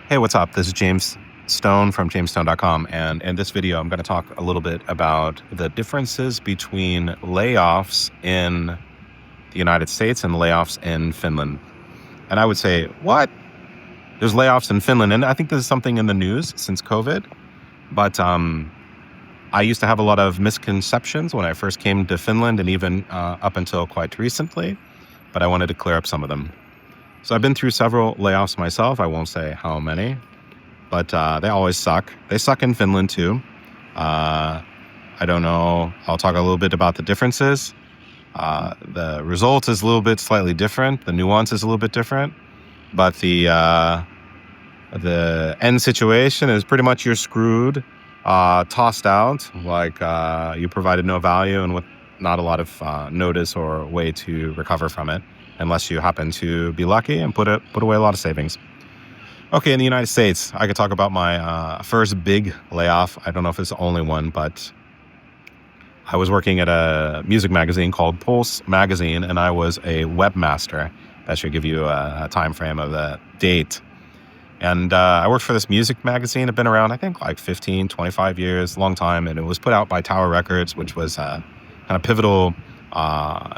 Hey, what's up? This is James Stone from jamesstone.com. And in this video, I'm going to talk a little bit about the differences between layoffs in the United States and layoffs in Finland. And I would say, what? There's layoffs in Finland. And I think this is something in the news since COVID. But I used to have a lot of misconceptions when I first came to Finland and even up until quite recently. But I wanted to clear up some of them. So I've been through several layoffs myself. I won't say how many, but they always suck. They suck in Finland too. I don't know. I'll talk a little bit about the differences. The result is a little bit slightly different. The nuance is a little bit different, but the end situation is pretty much you're screwed, tossed out, like you provided no value and with not a lot of notice or way to recover from it, unless you happen to be lucky and put away a lot of savings. Okay, in the United States, I could talk about my first big layoff. I don't know if it's the only one, but I was working at a music magazine called Pulse Magazine, and I was a webmaster. That should give you a time frame of the date. And I worked for this music magazine. I've been around, I think, like 15, 25 years, long time, and it was put out by Tower Records, which was kind of pivotal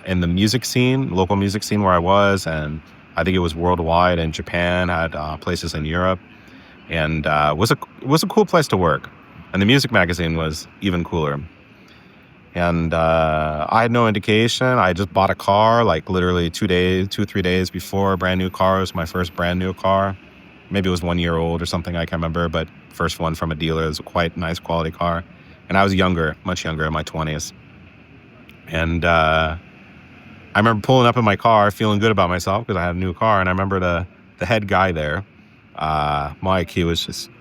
in the music scene, local music scene where I was, and I think it was worldwide, and Japan had places in Europe, and was a cool place to work. And the music magazine was even cooler. And I had no indication. I just bought a car, like literally 3 days before. A brand new car. It was my first brand new car. Maybe it was 1 year old or something, I can't remember, but first one from a dealer. It was a quite nice quality car. And I was younger, much younger, in my 20s. And I remember pulling up in my car, feeling good about myself because I had a new car. And I remember the head guy there, Mike, he was just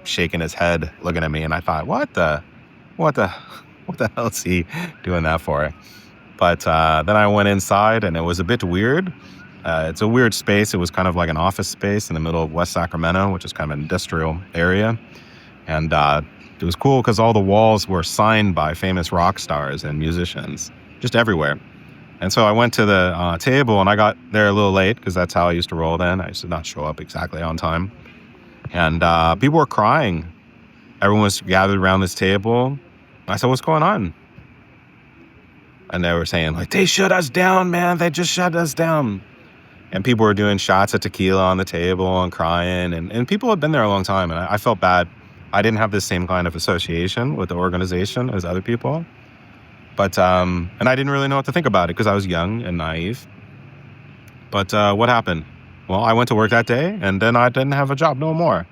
shaking his head, looking at me. And I thought, what the hell is he doing that for? But then I went inside and it was a bit weird. It's a weird space. It was kind of like an office space in the middle of West Sacramento, which is kind of an industrial area. And it was cool because all the walls were signed by famous rock stars and musicians, just everywhere. And so I went to the table and I got there a little late because that's how I used to roll then. I used to not show up exactly on time. And people were crying. Everyone was gathered around this table. I said, what's going on? And they were saying, like, they shut us down, man. They just shut us down. And people were doing shots of tequila on the table and crying. And people had been there a long time. And I felt bad. I didn't have the same kind of association with the organization as other people. But, and I didn't really know what to think about it because I was young and naive. But what happened? Well, I went to work that day and then I didn't have a job no more.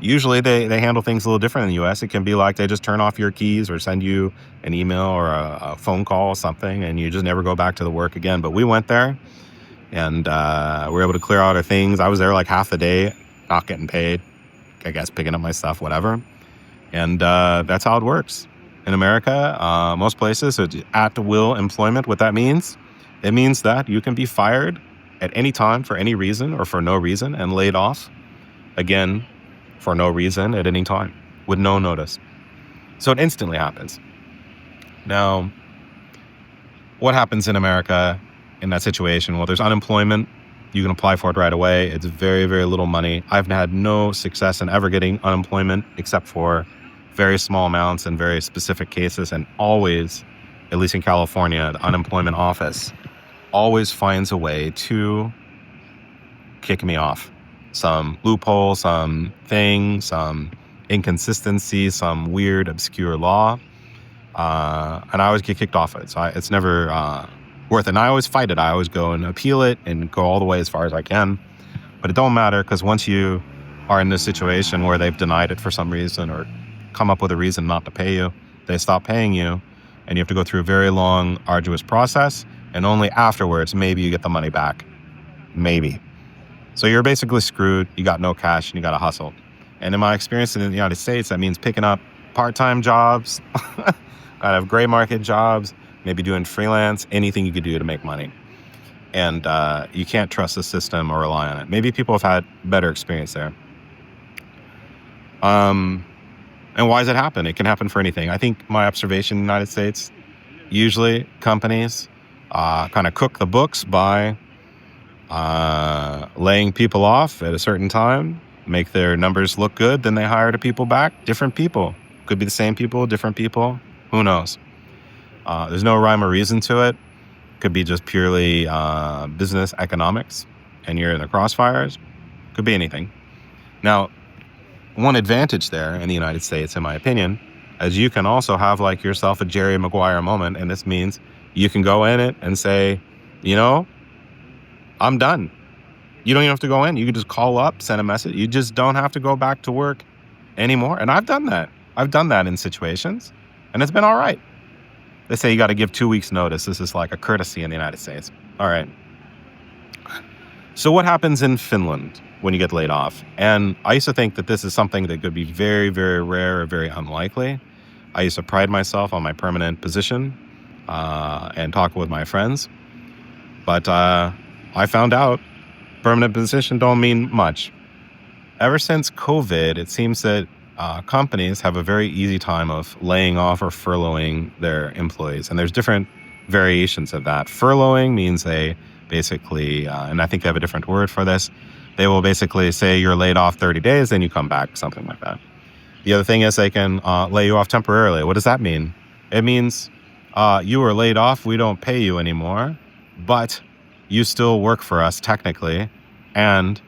Usually they handle things a little different in the U.S. It can be like they just turn off your keys or send you an email or a phone call or something and you just never go back to the work again. But we went there and we were able to clear out our things. I was there like half the day, not getting paid, I guess picking up my stuff, whatever. And that's how it works. In America, most places, it's at-will employment. What that means, it means that you can be fired at any time for any reason or for no reason and laid off, again, for no reason at any time with no notice. So it instantly happens. Now, what happens in America in that situation? Well, there's unemployment. You can apply for it right away. It's very, very little money. I've had no success in ever getting unemployment except for very small amounts in very specific cases, and always, at least in California, the unemployment office always finds a way to kick me off. Some loophole, some thing, some inconsistency, some weird, obscure law, and I always get kicked off it. So it's never worth it. And I always fight it. I always go and appeal it and go all the way as far as I can. But it don't matter because once you are in this situation where they've denied it for some reason or come up with a reason not to pay you, they stop paying you, and you have to go through a very long, arduous process, and only afterwards maybe you get the money back. Maybe. So you're basically screwed. You got no cash and you got to hustle. And in my experience in the United States, that means picking up part-time jobs, kind of gray market jobs, maybe doing freelance, anything you could do to make money. And you can't trust the system or rely on it. Maybe people have had better experience there. And why does it happen? It can happen for anything. I think my observation in the United States, usually companies kind of cook the books by laying people off at a certain time, make their numbers look good, then they hire the people back. Different people. Could be the same people, different people. Who knows? There's no rhyme or reason to it. Could be just purely business economics, and you're in the crossfires. Could be anything. Now, one advantage there in the United States, in my opinion, is you can also have like yourself a Jerry Maguire moment, and this means you can go in it and say, I'm done. You don't even have to go in. You can just call up, send a message. You just don't have to go back to work anymore. And I've done that. I've done that in situations, and it's been all right. They say you got to give 2 weeks notice. This is like a courtesy in the United States. All right. So what happens in Finland when you get laid off? And I used to think that this is something that could be very, very rare or very unlikely. I used to pride myself on my permanent position and talk with my friends. But I found out permanent position don't mean much. Ever since COVID, it seems that companies have a very easy time of laying off or furloughing their employees. And there's different variations of that. Furloughing means they basically, and I think they have a different word for this, they will basically say you're laid off 30 days, then you come back, something like that. The other thing is they can lay you off temporarily. What does that mean? It means you were laid off, we don't pay you anymore, but you still work for us technically, and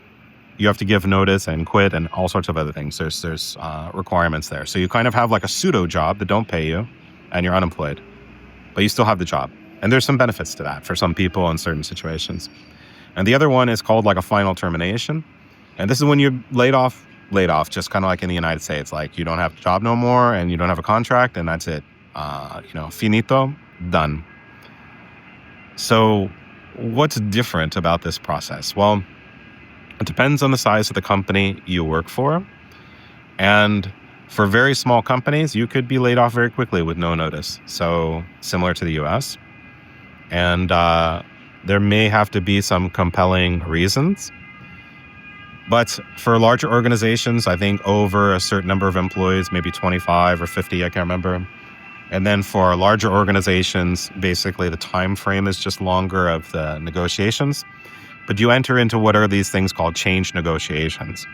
you have to give notice and quit and all sorts of other things. There's requirements there. So you kind of have like a pseudo job that don't pay you and you're unemployed, but you still have the job. And there's some benefits to that for some people in certain situations. And the other one is called like a final termination. And this is when you're laid off, just kind of like in the United States, like you don't have a job no more and you don't have a contract and that's it. Finito, done. So what's different about this process? Well, it depends on the size of the company you work for. And for very small companies, you could be laid off very quickly with no notice. So similar to the US. And there may have to be some compelling reasons. But for larger organizations, I think over a certain number of employees, maybe 25 or 50, I can't remember. And then for larger organizations, basically the time frame is just longer of the negotiations. But you enter into what are these things called change negotiations.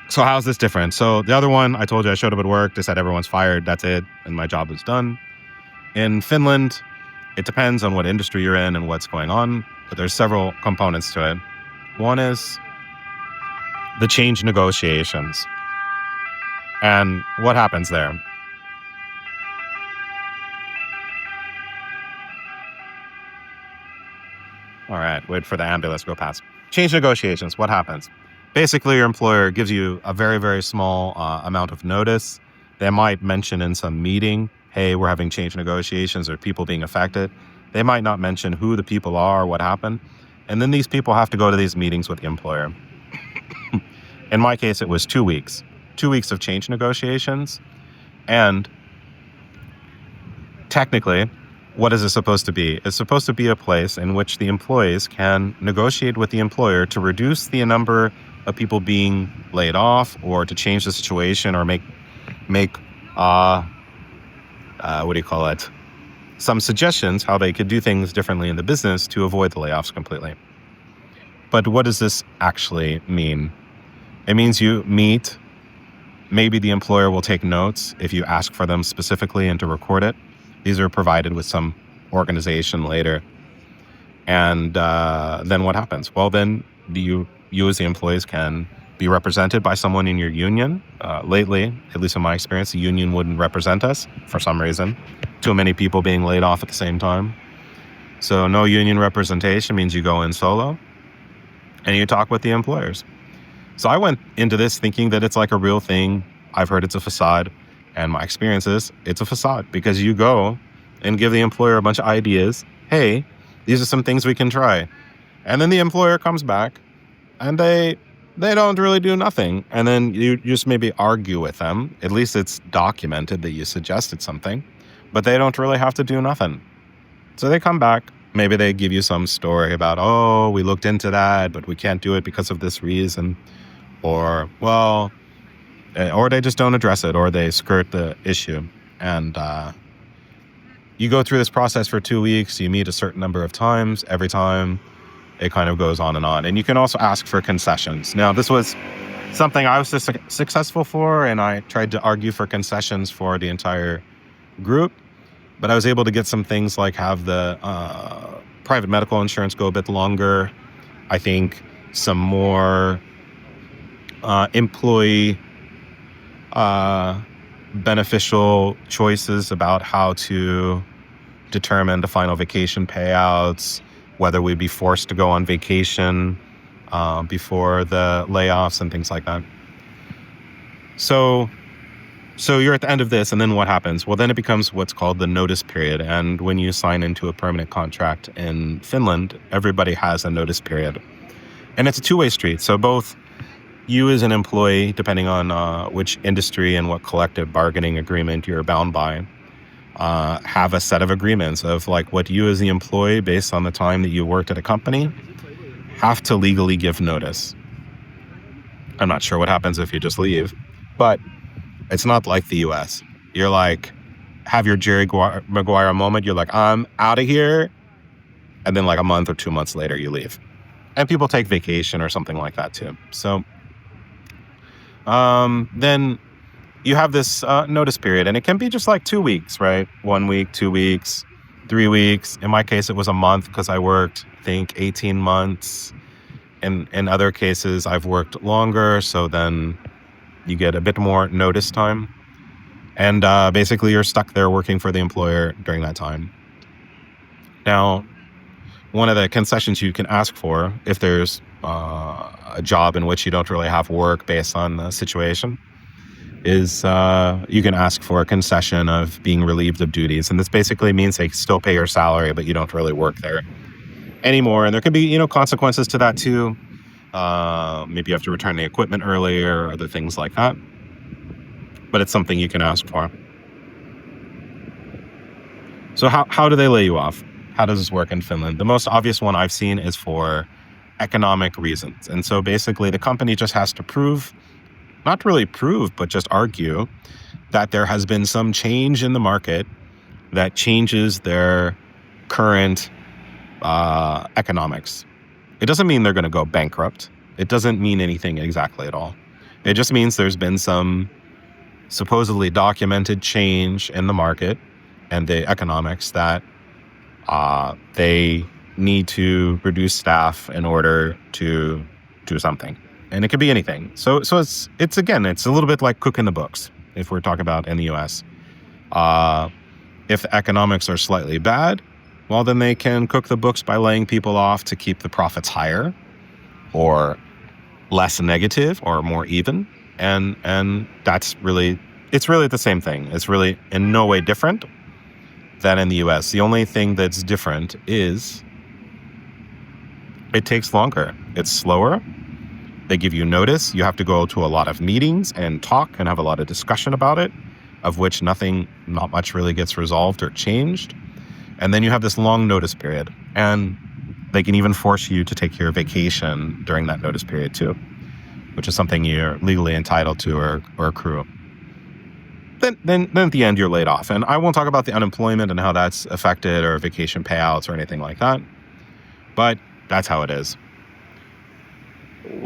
So how's this different? So the other one, I told you I showed up at work, they said everyone's fired, that's it, and my job is done. In Finland, it depends on what industry you're in and what's going on, but there's several components to it. One is the change negotiations. And what happens there? All right, wait for the ambulance to go past. Change negotiations, what happens? Basically, your employer gives you a very, very small amount of notice. They might mention in some meeting, hey, we're having change negotiations or people being affected. They might not mention who the people are, what happened. And then these people have to go to these meetings with the employer. In my case, it was 2 weeks. 2 weeks of change negotiations. And technically, what is it supposed to be? It's supposed to be a place in which the employees can negotiate with the employer to reduce the number of people being laid off or to change the situation or make some suggestions how they could do things differently in the business to avoid the layoffs completely. But what does this actually mean? It means you meet, maybe the employer will take notes if you ask for them specifically and to record it. These are provided with some organization later. And then what happens? Well, then you as the employees can be represented by someone in your union. Lately, at least in my experience, the union wouldn't represent us for some reason. Too many people being laid off at the same time. So no union representation means you go in solo and you talk with the employers. So I went into this thinking that it's like a real thing. I've heard it's a facade. And my experience is it's a facade because you go and give the employer a bunch of ideas. Hey, these are some things we can try. And then the employer comes back and they don't really do nothing. And then you just maybe argue with them. At least it's documented that you suggested something, but they don't really have to do nothing. So they come back. Maybe they give you some story about, oh, we looked into that, but we can't do it because of this reason. Or they just don't address it, or they skirt the issue. And you go through this process for 2 weeks. You meet a certain number of times. Every time it kind of goes on. And you can also ask for concessions. Now, this was something I was successful for, and I tried to argue for concessions for the entire group. But I was able to get some things like have the private medical insurance go a bit longer. I think some more employee beneficial choices about how to determine the final vacation payouts, whether we'd be forced to go on vacation before the layoffs and things like that. So you're at the end of this, and then what happens? Well, then it becomes what's called the notice period. And when you sign into a permanent contract in Finland, everybody has a notice period. And it's a two-way street. So both you as an employee, depending on which industry and what collective bargaining agreement you're bound by, have a set of agreements of like what you as the employee, based on the time that you worked at a company, have to legally give notice. I'm not sure what happens if you just leave, but it's not like the US. You're like, have your Jerry Maguire moment. You're like, I'm out of here. And then like a month or 2 months later, you leave. And people take vacation or something like that too. So then you have this notice period, and it can be just like 2 weeks, right? 1 week, 2 weeks, 3 weeks. In my case, it was a month because I worked, I think, 18 months. In other cases, I've worked longer. So then you get a bit more notice time. And basically, you're stuck there working for the employer during that time. Now, one of the concessions you can ask for if there's a job in which you don't really have work based on the situation is you can ask for a concession of being relieved of duties. And this basically means they still pay your salary, but you don't really work there anymore. And there can be, consequences to that too. Maybe you have to return the equipment early or other things like that. But it's something you can ask for. So how do they lay you off? How does this work in Finland? The most obvious one I've seen is for economic reasons. And so basically the company just has to prove, not really prove, but just argue that there has been some change in the market that changes their current economics. It doesn't mean they're going to go bankrupt. It doesn't mean anything exactly at all. It just means there's been some supposedly documented change in the market and the economics that they need to reduce staff in order to do something. And it could be anything. So it's again, it's a little bit like cooking the books, if we're talking about in the US. If the economics are slightly bad, well, then they can cook the books by laying people off to keep the profits higher or less negative or more even. And it's really the same thing. It's really in no way different than in the US. The only thing that's different is it takes longer. It's slower. They give you notice. You have to go to a lot of meetings and talk and have a lot of discussion about it, of which not much really gets resolved or changed. And then you have this long notice period. And they can even force you to take your vacation during that notice period too, which is something you're legally entitled to or accrue. Then at the end, you're laid off. And I won't talk about the unemployment and how that's affected or vacation payouts or anything like that. But that's how it is.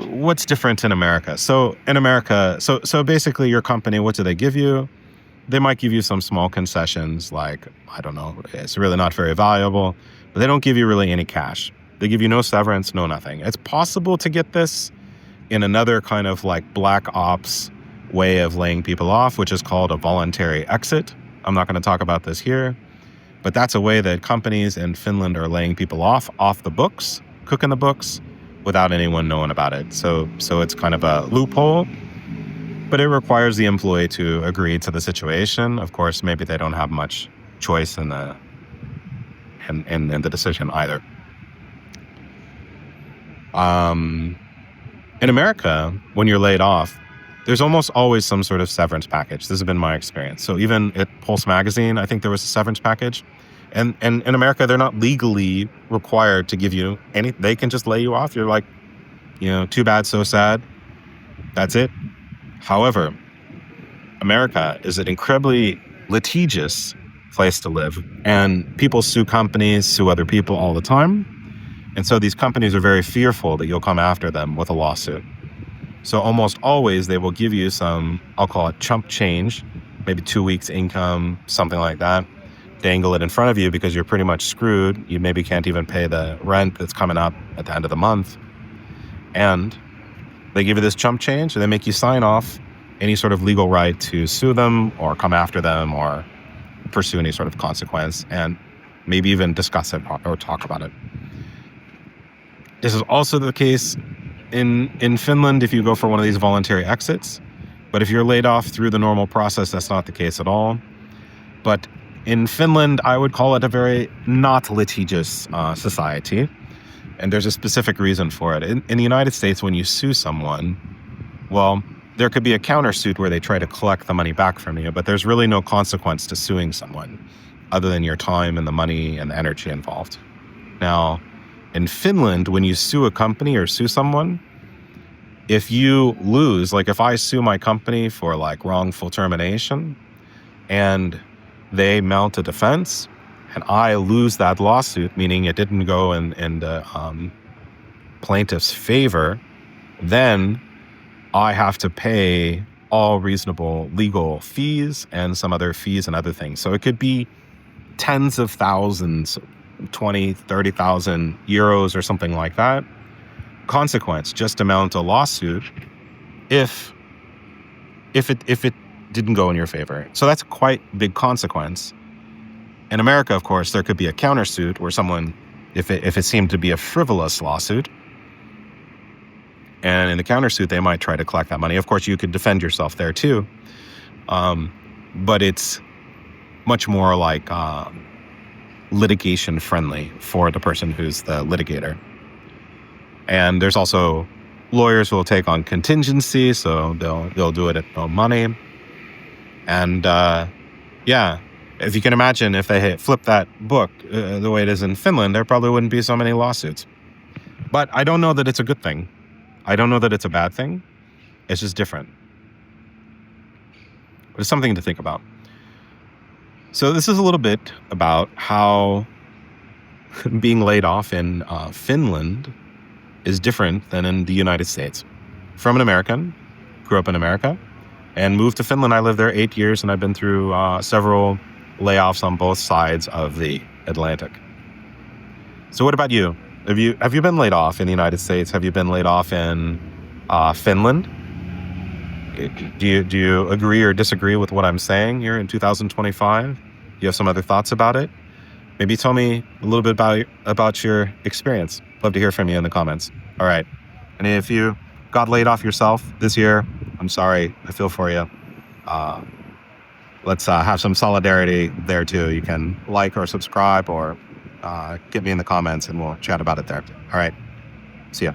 What's different in America? So in America, so basically your company, what do they give you? They might give you some small concessions like, I don't know, it's really not very valuable, but they don't give you really any cash. They give you no severance, no nothing. It's possible to get this in another kind of like black ops way of laying people off, which is called a voluntary exit. I'm not going to talk about this here, but that's a way that companies in Finland are laying people off the books, cooking the books, without anyone knowing about it. So it's kind of a loophole, but it requires the employee to agree to the situation. Of course, maybe they don't have much choice in the decision either. In America, when you're laid off, there's almost always some sort of severance package. This has been my experience. So even at Pulse Magazine, I think there was a severance package. And in America, they're not legally required to give you any. They can just lay you off. You're like, too bad, so sad. That's it. However, America is an incredibly litigious place to live. And people sue companies, sue other people all the time. And so these companies are very fearful that you'll come after them with a lawsuit. So almost always they will give you some, I'll call it chump change, maybe 2 weeks income, something like that. Dangle it in front of you because you're pretty much screwed. You maybe can't even pay the rent that's coming up at the end of the month. And they give you this chump change and they make you sign off any sort of legal right to sue them or come after them or pursue any sort of consequence and maybe even discuss it or talk about it. This is also the case in Finland if you go for one of these voluntary exits. But if you're laid off through the normal process, that's not the case at all. But in Finland, I would call it a very not litigious society. And there's a specific reason for it. In the United States, when you sue someone, well, there could be a countersuit where they try to collect the money back from you, but there's really no consequence to suing someone other than your time and the money and the energy involved. Now, in Finland, when you sue a company or sue someone, if you lose, like if I sue my company for like wrongful termination and they mount a defense and I lose that lawsuit, meaning it didn't go in the plaintiff's favor, then I have to pay all reasonable legal fees and some other fees and other things. So it could be tens of thousands, 20, 30,000 euros or something like that. Consequence just to mount a lawsuit if it didn't go in your favor. So that's quite big consequence. In America, of course, there could be a countersuit where someone, if it seemed to be a frivolous lawsuit, and in the countersuit, they might try to collect that money. Of course, you could defend yourself there too. But it's much more like litigation friendly for the person who's the litigator. And there's also lawyers who will take on contingency, so they'll do it at no money. And if you can imagine, if they flipped that book the way it is in Finland, there probably wouldn't be so many lawsuits. But I don't know that it's a good thing. I don't know that it's a bad thing. It's just different. But it's something to think about. So this is a little bit about how being laid off in Finland is different than in the United States. From an American, grew up in America, and moved to Finland. I lived there 8 years, and I've been through several layoffs on both sides of the Atlantic. So what about you? Have you been laid off in the United States? Have you been laid off in Finland? Do you agree or disagree with what I'm saying here in 2025? Do you have some other thoughts about it? Maybe tell me a little bit about your experience. Love to hear from you in the comments. All right. And if you got laid off yourself this year, I'm sorry. I feel for you. Let's have some solidarity there too. You can like or subscribe or get me in the comments and we'll chat about it there. All right. See ya.